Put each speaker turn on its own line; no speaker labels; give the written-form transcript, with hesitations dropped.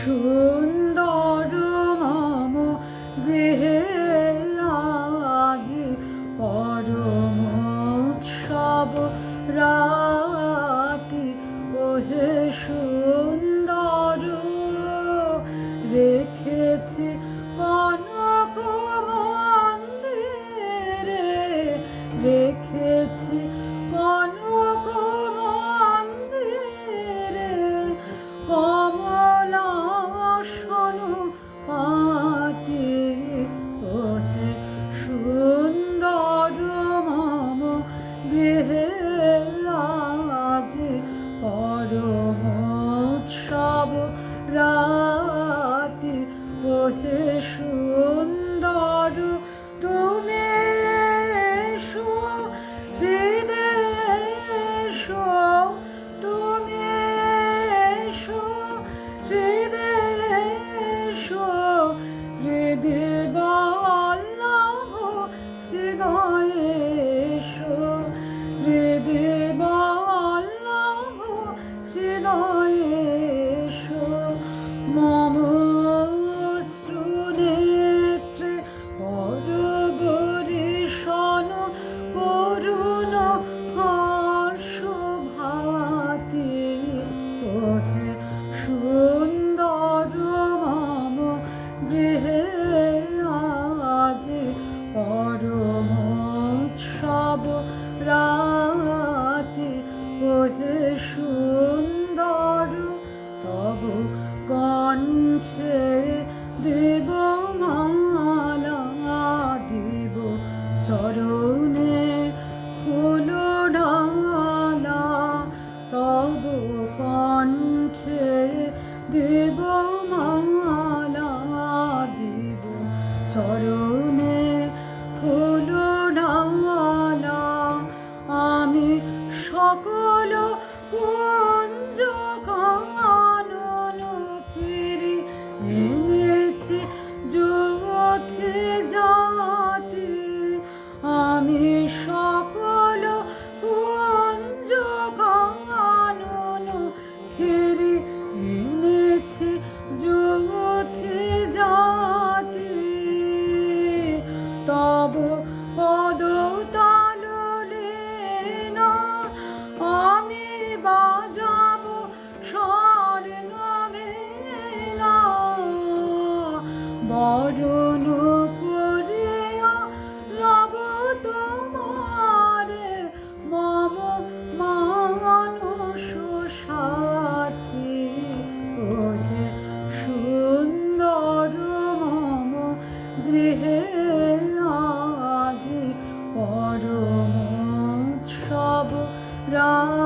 সুন্দর মম গৃহে আজ পরম উৎসব রাতি। ওহে সুন্দর রেখেছি কনক মন্দিরে, রেখেছি কনক মন্দিরে কমলাসন পাতি। ওহে সুন্দর মম গৃহে আজ পরম উৎসব রাতি। ওহে সুন্দর তুমি এসো হৃদয়ে এসো, তুমি এসো হৃদয়ে এসো, হৃদে বল্লভ হৃদয়ে এসো, হৃদে বল্লভ হৃদয়ে এসো। মম শ্রুনেত্রে পরবরিশন করুণ হর্ষ ভাতি। ওহে সুন্দর মম গৃহে আজ পরম উৎসব রাতি। ওহে সুন্দর তব কণ্ঠে দেব মালা, দেব চরণে ফুল ডালা। তব কণ্ঠে দেব মালা, দেব চরণে ফুল ডালা। আমি সকল কুঞ্জ কানন ফিরি এনেছি যুথে জাতি। আমি সকল কুঞ্জ কানন ফিরি এনেছি যুথে জাতি। তব পদ তাললে না আমি বাজাবো স্বর্ণবীণা। বরণ করিয়া লব তোমারে মম মানস সাথী। ওহে সুন্দর মম গৃহে আজ পরম উৎসব রাতি।